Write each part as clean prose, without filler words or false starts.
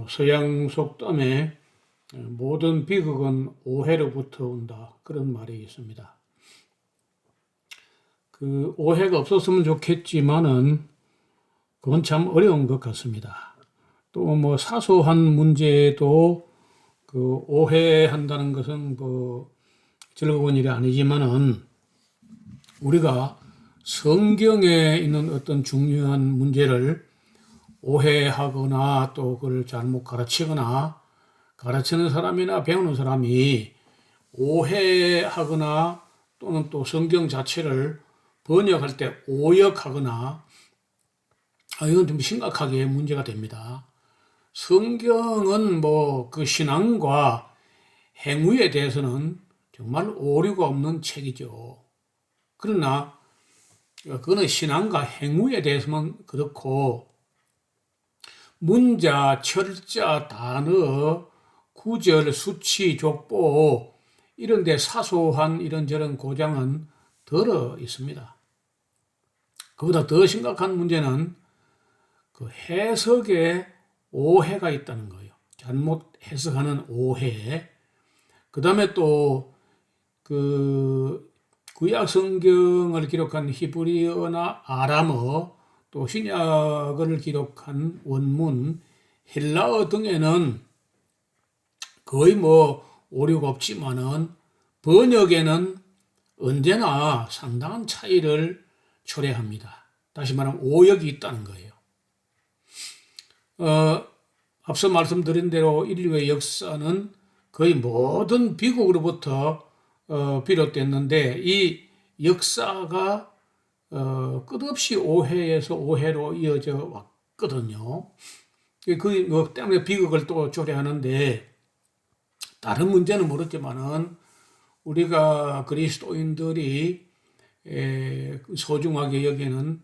서양 속담에 모든 비극은 오해로부터 온다. 그런 말이 있습니다. 그 오해가 없었으면 좋겠지만은 그건 참 어려운 것 같습니다. 또 뭐 사소한 문제도 그 오해한다는 것은 뭐 즐거운 일이 아니지만은 우리가 성경에 있는 어떤 중요한 문제를 오해하거나 또 그걸 잘못 가르치거나 가르치는 사람이나 배우는 사람이 오해하거나 또는 또 성경 자체를 번역할 때 오역하거나 이건 좀 심각하게 문제가 됩니다. 성경은 뭐 그 신앙과 행위에 대해서는 정말 오류가 없는 책이죠. 그러나 그거는 신앙과 행위에 대해서만 그렇고 문자, 철자, 단어, 구절, 수치, 족보 이런 데 사소한 이런저런 고장은 들어 있습니다. 그보다 더 심각한 문제는 그 해석에 오해가 있다는 거예요. 잘못 해석하는 오해. 그 다음에 또 그 구약 성경을 기록한 히브리어나 아람어 또 신약을 기록한 원문 헬라어 등에는 거의 뭐 오류가 없지만은 번역에는 언제나 상당한 차이를 초래합니다. 다시 말하면 오역이 있다는 거예요. 앞서 말씀드린 대로 인류의 역사는 거의 모든 비극으로부터 비롯됐는데 이 역사가 끝없이 오해에서 오해로 이어져 왔거든요. 그 때문에 비극을 또 초래하는데 다른 문제는 모르지만은 우리가 그리스도인들이 소중하게 여기는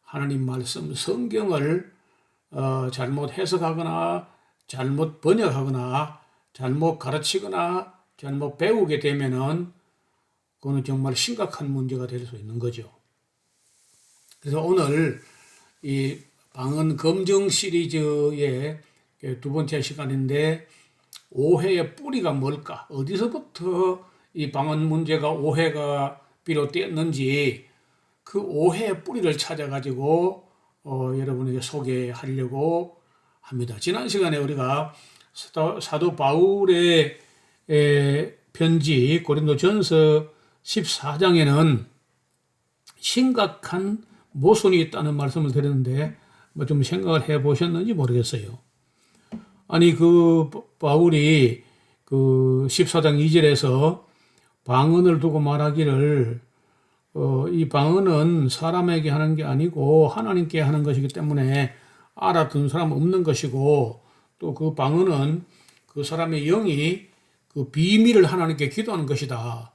하나님 말씀 성경을 잘못 해석하거나 잘못 번역하거나 잘못 가르치거나 잘못 배우게 되면은 그거는 정말 심각한 문제가 될 수 있는 거죠. 그래서 오늘 이 방언 검증 시리즈의 두 번째 시간인데 오해의 뿌리가 뭘까? 어디서부터 이 방언 문제가 오해가 비롯되었는지 그 오해의 뿌리를 찾아가지고 여러분에게 소개하려고 합니다. 지난 시간에 우리가 사도 바울의 편지 고린도전서 14장에는 심각한 모순이 있다는 말씀을 드렸는데 뭐 좀 생각을 해 보셨는지 모르겠어요. 아니 그 바울이 그 14장 2절에서 방언을 두고 말하기를 이 방언은 사람에게 하는 게 아니고 하나님께 하는 것이기 때문에 알아듣는 사람 없는 것이고 또 그 방언은 그 사람의 영이 그 비밀을 하나님께 기도하는 것이다.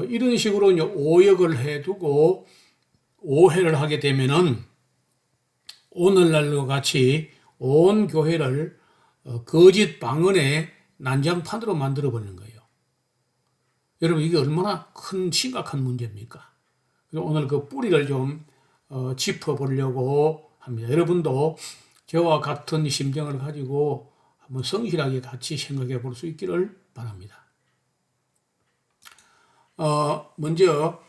이런 식으로 이제 오역을 해두고 오해를 하게 되면은 오늘날과 같이 온 교회를 거짓 방언의 난장판으로 만들어 버리는 거예요. 여러분 이게 얼마나 큰 심각한 문제입니까? 그래서 오늘 그 뿌리를 좀 짚어보려고 합니다. 여러분도 저와 같은 심정을 가지고 한번 성실하게 같이 생각해 볼 수 있기를 바랍니다. 먼저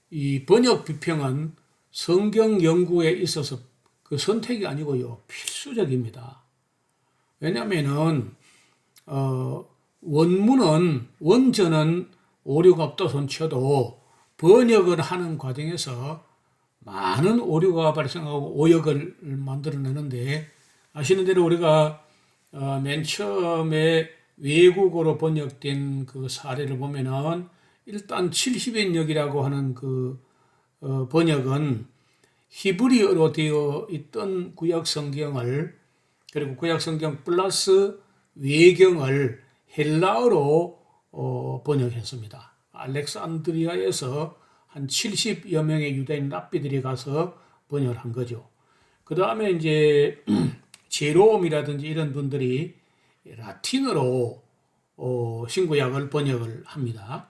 이 번역 비평은 성경 연구에 있어서 그 선택이 아니고요 필수적입니다. 왜냐하면은 원전은 오류가 없다 손쳐도 번역을 하는 과정에서 많은 오류가 발생하고 오역을 만들어내는데 아시는 대로 우리가 맨 처음에 외국어로 번역된 그 사례를 보면은 일단 70인역이라고 하는 그 번역은 히브리어로 되어 있던 구약 성경을 그리고 구약 성경 플러스 외경을 헬라어로 번역했습니다. 알렉산드리아에서 한 70여 명의 유대인 랍비들이 가서 번역을 한 거죠. 그 다음에 이제 제롬이라든지 이런 분들이 라틴어로 신구약을 번역을 합니다.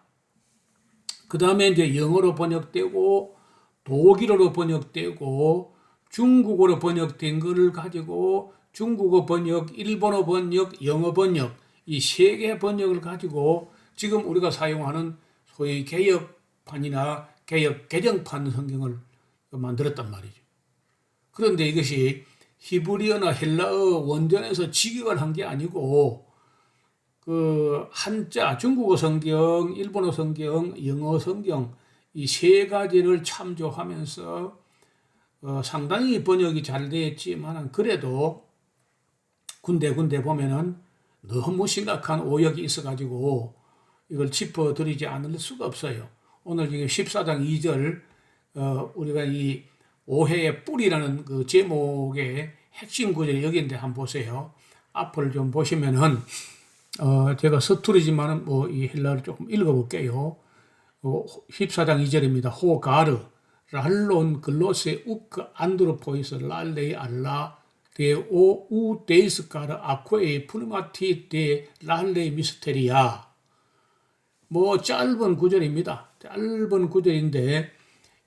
그 다음에 이제 영어로 번역되고 독일어로 번역되고 중국어로 번역된 것을 가지고 중국어 번역, 일본어 번역, 영어 번역 이 세 개 번역을 가지고 지금 우리가 사용하는 소위 개역판이나 개역 개정판 성경을 만들었단 말이죠. 그런데 이것이 히브리어나 헬라어 원전에서 직역을 한 게 아니고 그 한자 중국어 성경, 일본어 성경, 영어 성경 이 세 가지를 참조하면서 상당히 번역이 잘 되었지만 그래도 군데군데 보면은 너무 심각한 오역이 있어가지고 이걸 짚어드리지 않을 수가 없어요. 오늘 지금 14장 2절 우리가 이 오해의 뿌리라는 그 제목의 핵심 구절이 여기인데 한번 보세요. 앞을 좀 보시면은 제가 서투르지만은 뭐 이 헬라를 조금 읽어볼게요. 14장 2절입니다. 호가르 랄론 글로세 우크 안드로포이스 랄레이 알라 데오 우 데이스카르 아코에이 푸르마티 데 랄레이 미스테리아. 뭐 짧은 구절입니다. 짧은 구절인데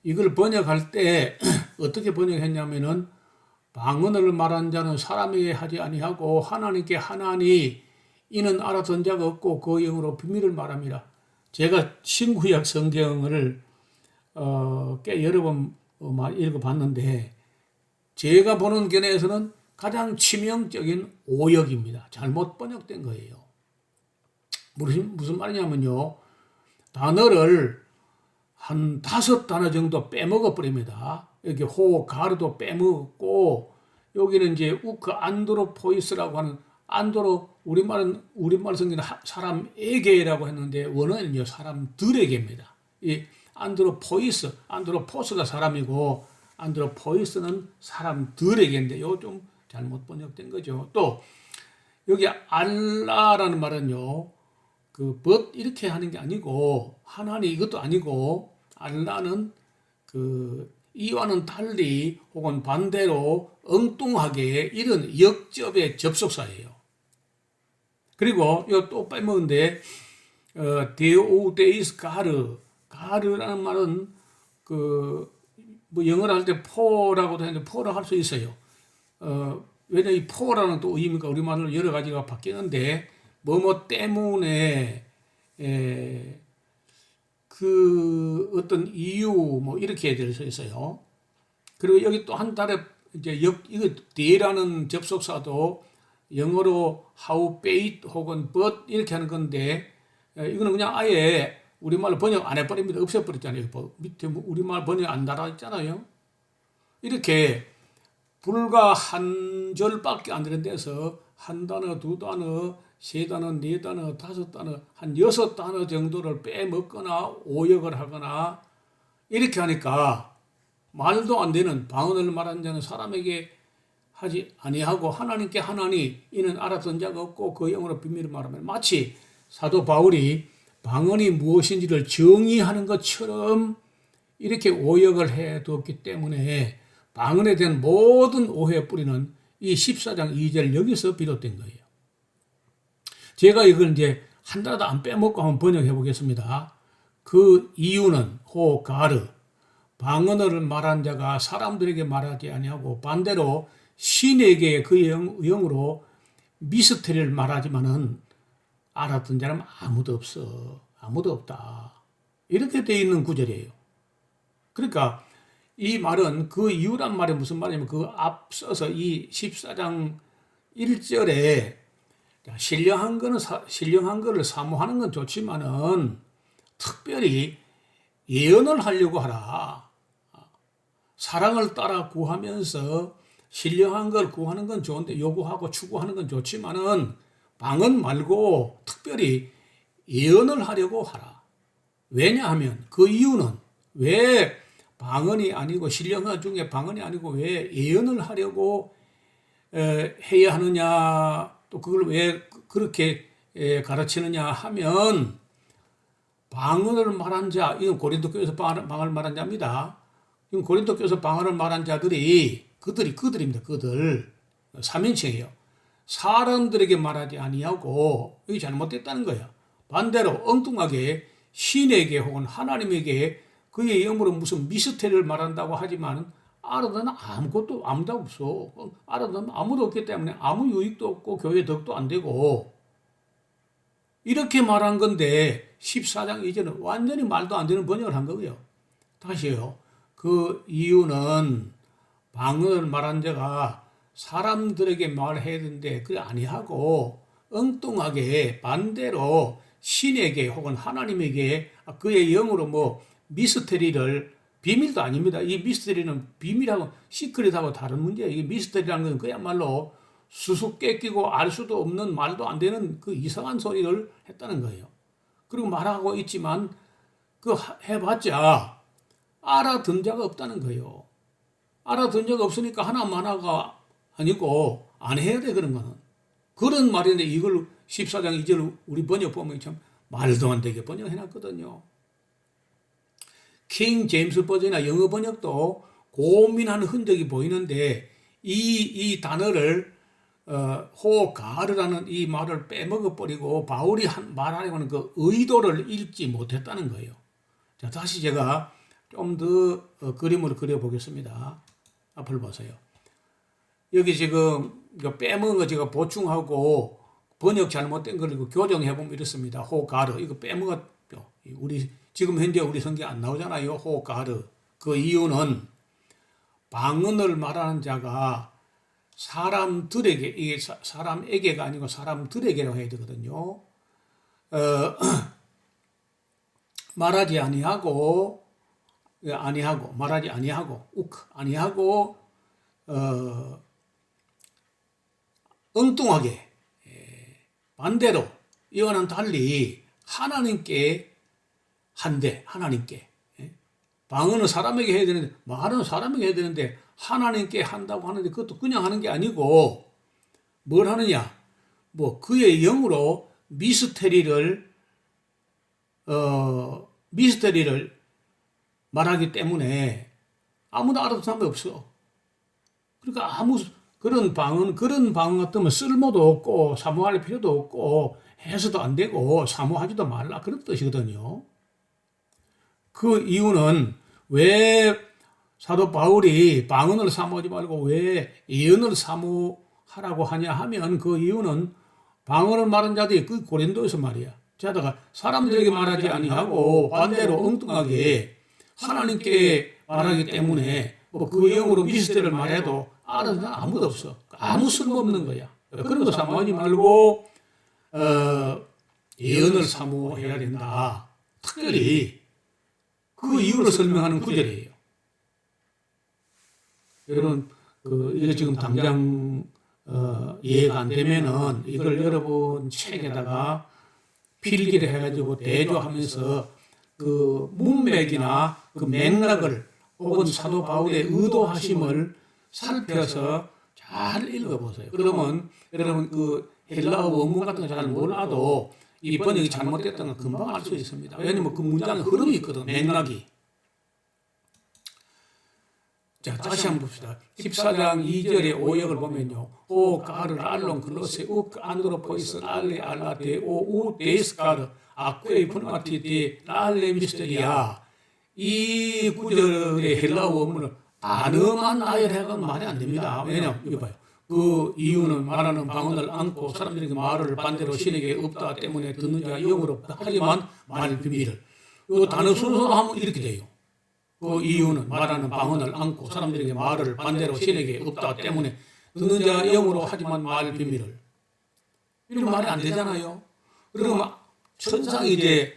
이걸 번역할 때 어떻게 번역했냐면은 방언을 말한 자는 사람에게 하지 아니하고 하나님께 하나니 이는 알아듣는 자가 없고 그 영으로 비밀을 말합니다. 제가 신구약 성경을 꽤 여러 번 읽어봤는데 제가 보는 견해에서는 가장 치명적인 오역입니다. 잘못 번역된 거예요. 무슨 말이냐면요. 단어를 한 5단어 정도 빼먹어 버립니다. 여기 호, 가르도 빼먹었고, 여기는 이제 우크 안드로포이스라고 하는 우리말 성경은 사람에게라고 했는데, 원어는요, 사람들에게입니다. 이 안드로포스가 사람이고, 안드로포이스는 사람들에게인데, 이거 좀 잘못 번역된 거죠. 또, 여기 알라라는 말은요, 이렇게 하는 게 아니고, 하나님 이것도 아니고, 알라는 이와는 달리 혹은 반대로 엉뚱하게 이런 역접의 접속사예요. 그리고 이거 또 빼먹은데, 데오데이스 가르라는 말은 뭐 영어로 할 때 포라고도 했는데 포라 할 수 있어요. 왜냐 이 포라는 또 의미가 우리말로 여러 가지가 바뀌는데, 뭐뭐 때문에 어떤 이유 뭐 이렇게 될 수 있어요. 그리고 여기 또 한 달에 이제 이거 the라는 접속사도 영어로 how, bait 혹은 but 이렇게 하는 건데 이거는 그냥 아예 우리말로 번역 안 해버립니다. 없애버렸잖아요. 밑에 우리말 번역 안 달아있잖아요. 이렇게 불과 한 절밖에 안 되는 데서 한 단어, 두 단어, 세 단어, 네 단어, 다섯 단어, 한 6단어 정도를 빼먹거나 오역을 하거나 이렇게 하니까 말도 안 되는 방언을 말한 자는 사람에게 하지 아니하고 하나님께 하나니 이는 알아듣는 자가 없고 그 영으로 비밀을 말하면 마치 사도 바울이 방언이 무엇인지를 정의하는 것처럼 이렇게 오역을 해두었기 때문에 방언에 대한 모든 오해의 뿌리는 이 14장 2절 여기서 비롯된 거예요. 제가 이걸 이제 한 단어도 안 빼먹고 한번 번역해 보겠습니다. 그 이유는 호가르 방언을 말한 자가 사람들에게 말하지 아니하고 반대로 신에게 그 영으로 미스터리를 말하지만은 알았던 사람 아무도 없어. 아무도 없다. 이렇게 되어 있는 구절이에요. 그러니까 이 말은 그 이유란 말이 무슨 말이냐면 그 앞서서 이 14장 1절에 신령한 거를 사모하는 건 좋지만은 특별히 예언을 하려고 하라. 사랑을 따라 구하면서 신령한 걸 구하는 건 좋은데 요구하고 추구하는 건 좋지만은 방언 말고 특별히 예언을 하려고 하라. 왜냐하면 그 이유는 왜 방언이 아니고 신령한 중에 방언이 아니고 왜 예언을 하려고 해야 하느냐 또 그걸 왜 그렇게 가르치느냐 하면 방언을 말한 자, 이건 고린도 교회에서 방언을 말한 자입니다. 이건 고린도 교회에서 방언을 말한 자들이 그들입니다. 그들 3인칭이에요. 사람들에게 말하지 아니하고 이게 잘못됐다는 거야. 반대로 엉뚱하게 신에게 혹은 하나님에게 그의 영으로 무슨 미스터리를 말한다고 하지만 알아듣는 아무것도 아무도 없어. 알아듣는 아무도 없기 때문에 아무 유익도 없고 교회 덕도 안 되고 이렇게 말한 건데 14장 이제는 완전히 말도 안 되는 번역을 한 거고요. 다시요. 그 이유는 방언을 말한 자가 사람들에게 말해야 되는데 그게 아니하고 엉뚱하게 반대로 신에게 혹은 하나님에게 그의 영으로 뭐 미스터리를 비밀도 아닙니다. 이 미스터리는 비밀하고 시크릿하고 다른 문제예요. 이 미스터리라는 건 그야말로 수수께끼고 알 수도 없는 말도 안 되는 그 이상한 소리를 했다는 거예요. 그리고 말하고 있지만 그 해봤자 알아듣는 자가 없다는 거예요. 알아듣는 자가 없으니까 하나가 아니고 안 해야 돼 그런 거는. 그런 말인데 이걸 14장 2절 우리 번역 보면 참 말도 안 되게 번역해놨거든요. 킹 제임스 버전이나 영어 번역도 고민하는 흔적이 보이는데 이 단어를 호가르라는 이 말을 빼먹어 버리고 바울이 말하려고 하는 그 의도를 읽지 못했다는 거예요. 자, 다시 제가 좀 더 그림을 그려 보겠습니다. 앞을 보세요. 여기 지금 빼먹은 거 제가 보충하고 번역 잘못된 걸 교정해 보면 이렇습니다. 호가르 이거 빼먹었죠. 우리 지금 현재 우리 성경 안 나오잖아요. 호가르. 그 이유는 방언을 말하는 자가 사람들에게, 이게 사람에게가 아니고 사람들에게라고 해야 되거든요. 말하지 아니하고, 말하지 아니하고, 엉뚱하게, 반대로, 이와는 달리 하나님께 한대, 하나님께. 방언은 사람에게 해야 되는데, 말은 사람에게 해야 되는데, 하나님께 한다고 하는데, 그것도 그냥 하는 게 아니고, 뭘 하느냐? 뭐, 그의 영으로 미스터리를 말하기 때문에 아무도 알아듣는 사람이 없어. 그러니까 그런 방언 같으면 쓸모도 없고, 사모할 필요도 없고, 해서도 안 되고, 사모하지도 말라. 그런 뜻이거든요. 그 이유는 왜 사도 바울이 방언을 사모하지 말고 왜 예언을 사모하라고 하냐 하면 그 이유는 방언을 말한 자들이 그 고린도에서 말이야. 자다가 사람들에게 말하지 아니하고 반대로 엉뚱하게 하나님께 말하기 때문에 뭐 그 영으로 미스터리를 말해도 알아듣는 아무도 없어. 아무 쓸모없는 거야. 그런 거 사모하지 말고 예언을 사모해야 된다. 특별히 그 이유를 설명하는 구절이에요. 여러분, 이게 지금 당장, 이해가 안 되면은 이걸 여러분 책에다가 필기를 해가지고 대조하면서 그 문맥이나 그 맥락을 혹은 사도 바울의 의도하심을 살펴서 잘 읽어보세요. 그러면 여러분 그 헬라어 원문 같은 거 잘 몰라도 이 번역이 잘못됐다는 건 금방 알 수 있습니다. 왜냐면 그 문장에 흐름이 있거든, 맥락이. 자, 다시 한번 봅시다. 14장 2절의 오역을 보면요. 오 가르 알론 글로세 우 안드로포이스 알레 알라데 오우 데스카르 아쿠에이 푸나마티디 알레 미스테리아. 이 구절의 헬라어 원문을 단어만 나열해가면 말이 안 됩니다. 왜냐면 이거 봐요. 그 이유는 말하는 방언을 안고 사람들에게 말을 반대로 신에게 없다 때문에 듣는 자가 영으로 없다. 하지만 말 비밀을. 이 단어 순서로 하면 이렇게 돼요. 그 이유는 말하는 방언을 안고 사람들에게 말을 반대로 신에게 없다 때문에 듣는 자가 영으로 하지만 말 비밀을. 이런 말이 안 되잖아요. 그러면 천상 이제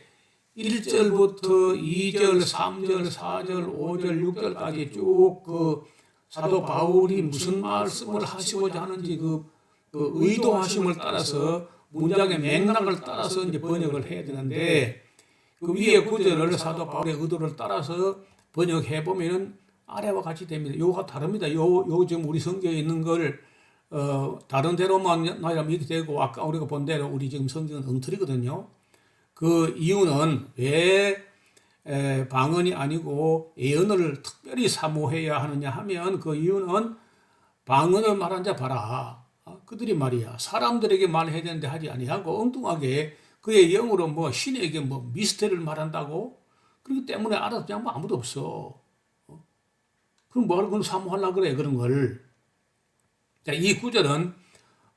1절부터 2절, 3절, 4절, 5절, 6절까지 쭉 그 사도 바울이 무슨 말씀을 하시고자 하는지 그 의도하심을 따라서 문장의 맥락을 따라서 이제 번역을 해야 되는데 그 위에 구절을 사도 바울의 의도를 따라서 번역해 보면은 아래와 같이 됩니다. 요가 다릅니다. 요 지금 우리 성경에 있는 걸 다른 대로만 나열하면 이렇게 되고 아까 우리가 본 대로 우리 지금 성경은 엉터리거든요. 그 이유는 왜 방언이 아니고 예언을 특별히 사모해야 하느냐 하면 그 이유는 방언을 말한 자 봐라. 그들이 말이야 사람들에게 말해야 되는데 하지 아니하고 엉뚱하게 그의 영으로 뭐 신에게 뭐 미스터리를 말한다고 그렇기 때문에 알아듣지 않으면 아무도 없어. 그럼 뭐하러 그걸 사모하려고 그래, 그런 걸. 자, 이 구절은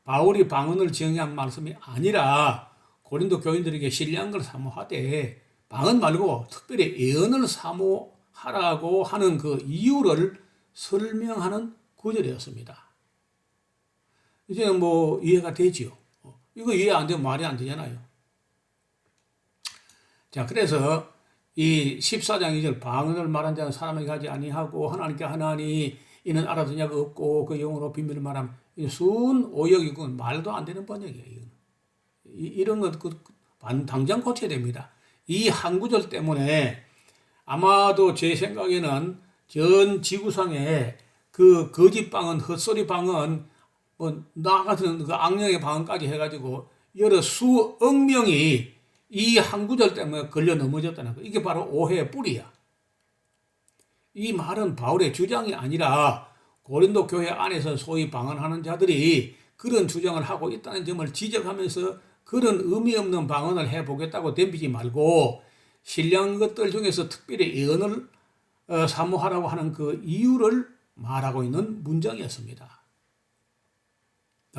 바울이 방언을 정의한 말씀이 아니라 고린도 교인들에게 신뢰한 걸 사모하되 방언 말고 특별히 예언을 사모하라고 하는 그 이유를 설명하는 구절이었습니다. 이제 뭐 이해가 되지요. 이거 이해 안 되면 말이 안 되잖아요. 자, 그래서 이 14장 2절 방언을 말한 자는 사람에게 가지 아니하고 하나님께 하나니 이는 알아듣냐가 없고 그 영어로 비밀을 말하면 순 오역이고 말도 안 되는 번역이에요. 이런 것 당장 고쳐야 됩니다. 이 한 구절 때문에 아마도 제 생각에는 전 지구상에 그 거짓 방언, 헛소리 방언, 나 같은 그 악령의 방언까지 해가지고 여러 수억 명이 이 한 구절 때문에 걸려 넘어졌다는 거. 이게 바로 오해의 뿌리야. 이 말은 바울의 주장이 아니라 고린도 교회 안에서 소위 방언하는 자들이 그런 주장을 하고 있다는 점을 지적하면서 그런 의미 없는 방언을 해보겠다고 덤비지 말고 신령한 것들 중에서 특별히 예언을 사모하라고 하는 그 이유를 말하고 있는 문장이었습니다.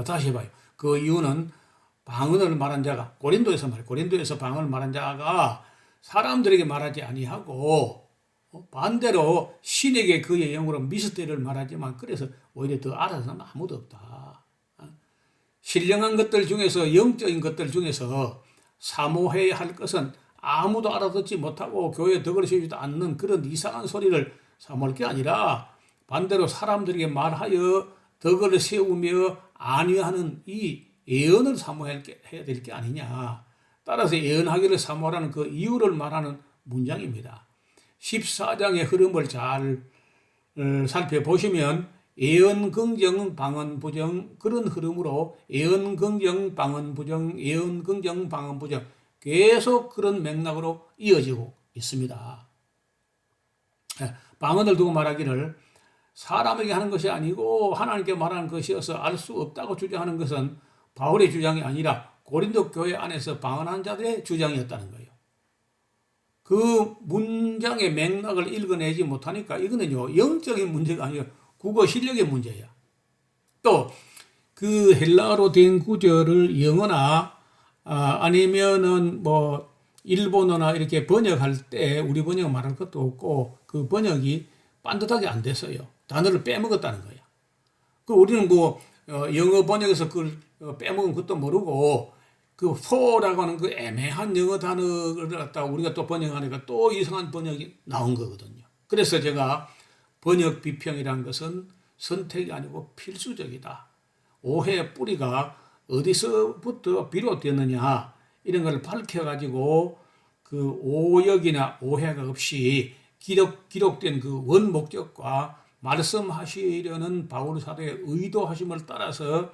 다시 해봐요. 그 이유는 방언을 말한 자가 고린도에서 방언을 말한 자가 사람들에게 말하지 아니하고 반대로 신에게 그의 영으로 미스터리를 말하지만 그래서 오히려 더 알아서 사람 아무도 없다. 신령한 것들 중에서 영적인 것들 중에서 사모해야 할 것은 아무도 알아듣지 못하고 교회에 덕을 세우지도 않는 그런 이상한 소리를 사모할 게 아니라 반대로 사람들에게 말하여 덕을 세우며 안위하는 이 예언을 사모해야 될 게 아니냐. 따라서 예언하기를 사모하라는 그 이유를 말하는 문장입니다. 14장의 흐름을 잘 살펴보시면 예언 긍정 방언 부정 그런 흐름으로 예언 긍정 방언 부정 예언 긍정 방언 부정 계속 그런 맥락으로 이어지고 있습니다. 방언을 두고 말하기를 사람에게 하는 것이 아니고 하나님께 말하는 것이어서 알 수 없다고 주장하는 것은 바울의 주장이 아니라 고린도 교회 안에서 방언한 자들의 주장이었다는 거예요. 그 문장의 맥락을 읽어내지 못하니까 이거는요 영적인 문제가 아니라 국어 실력의 문제야. 또 그 헬라어로 된 구절을 영어나 아니면은 뭐 일본어나 이렇게 번역할 때 우리 번역 말할 것도 없고 그 번역이 반듯하게 안 됐어요. 단어를 빼먹었다는 거야. 그 우리는 뭐 영어 번역에서 그걸 빼먹은 것도 모르고 그 for라고 하는 그 애매한 영어 단어를 갖다가 우리가 또 번역하니까 또 이상한 번역이 나온 거거든요. 그래서 제가 번역 비평이라는 것은 선택이 아니고 필수적이다. 오해의 뿌리가 어디서부터 비롯되느냐 이런 걸 밝혀가지고 그 오역이나 오해가 없이 기록된 그 원목적과 말씀하시려는 바울 사도의 의도하심을 따라서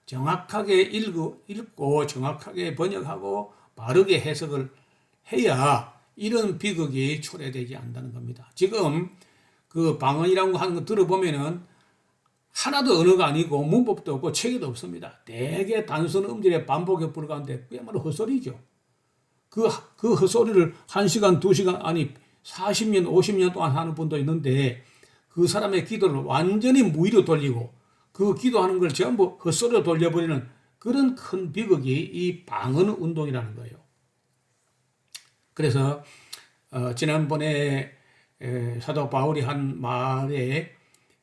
정확하게 읽고 정확하게 번역하고 바르게 해석을 해야 이런 비극이 초래되지 않는다는 겁니다. 지금 그 방언이라고 하는 거 들어보면은 하나도 언어가 아니고 문법도 없고 체계도 없습니다. 대개 단순 음질의 반복에 불과한데 그야말로 헛소리죠. 그 헛소리를 1시간, 2시간 아니 40년, 50년 동안 하는 분도 있는데 그 사람의 기도를 완전히 무의로 돌리고 그 기도하는 걸 전부 헛소리로 돌려버리는 그런 큰 비극이 이 방언 운동이라는 거예요. 그래서 지난번에 사도 바울이 한 말에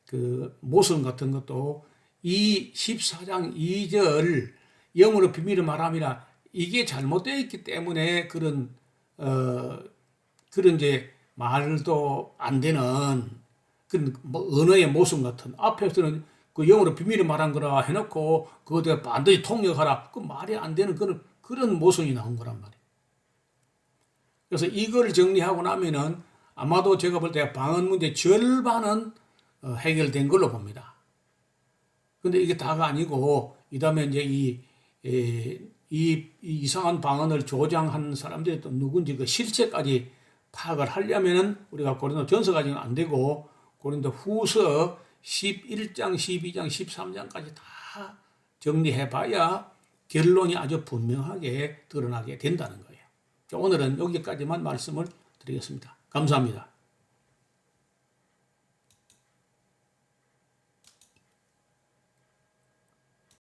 그 모순 같은 것도 이 14장 2절 영어로 비밀을 말함이라 이게 잘못되어 있기 때문에 그런 이제 말도 안 되는 그런 뭐 언어의 모순 같은 앞에서는 그 영어로 비밀을 말한 거라 해놓고 그것을 반드시 통역하라 그 말이 안 되는 그런 모순이 나온 거란 말이에요. 그래서 이걸 정리하고 나면은 아마도 제가 볼 때 방언 문제 절반은 해결된 걸로 봅니다. 근데 이게 다가 아니고 이 다음에 이제 이 이상한 방언을 조장한 사람들이 또 누군지 그 실체까지 파악을 하려면은 우리가 고린도 전서 가지고는 안 되고 고린도 후서 11장, 12장, 13장까지 다 정리해 봐야 결론이 아주 분명하게 드러나게 된다는 거예요. 오늘은 여기까지만 말씀을 드리겠습니다. 감사합니다.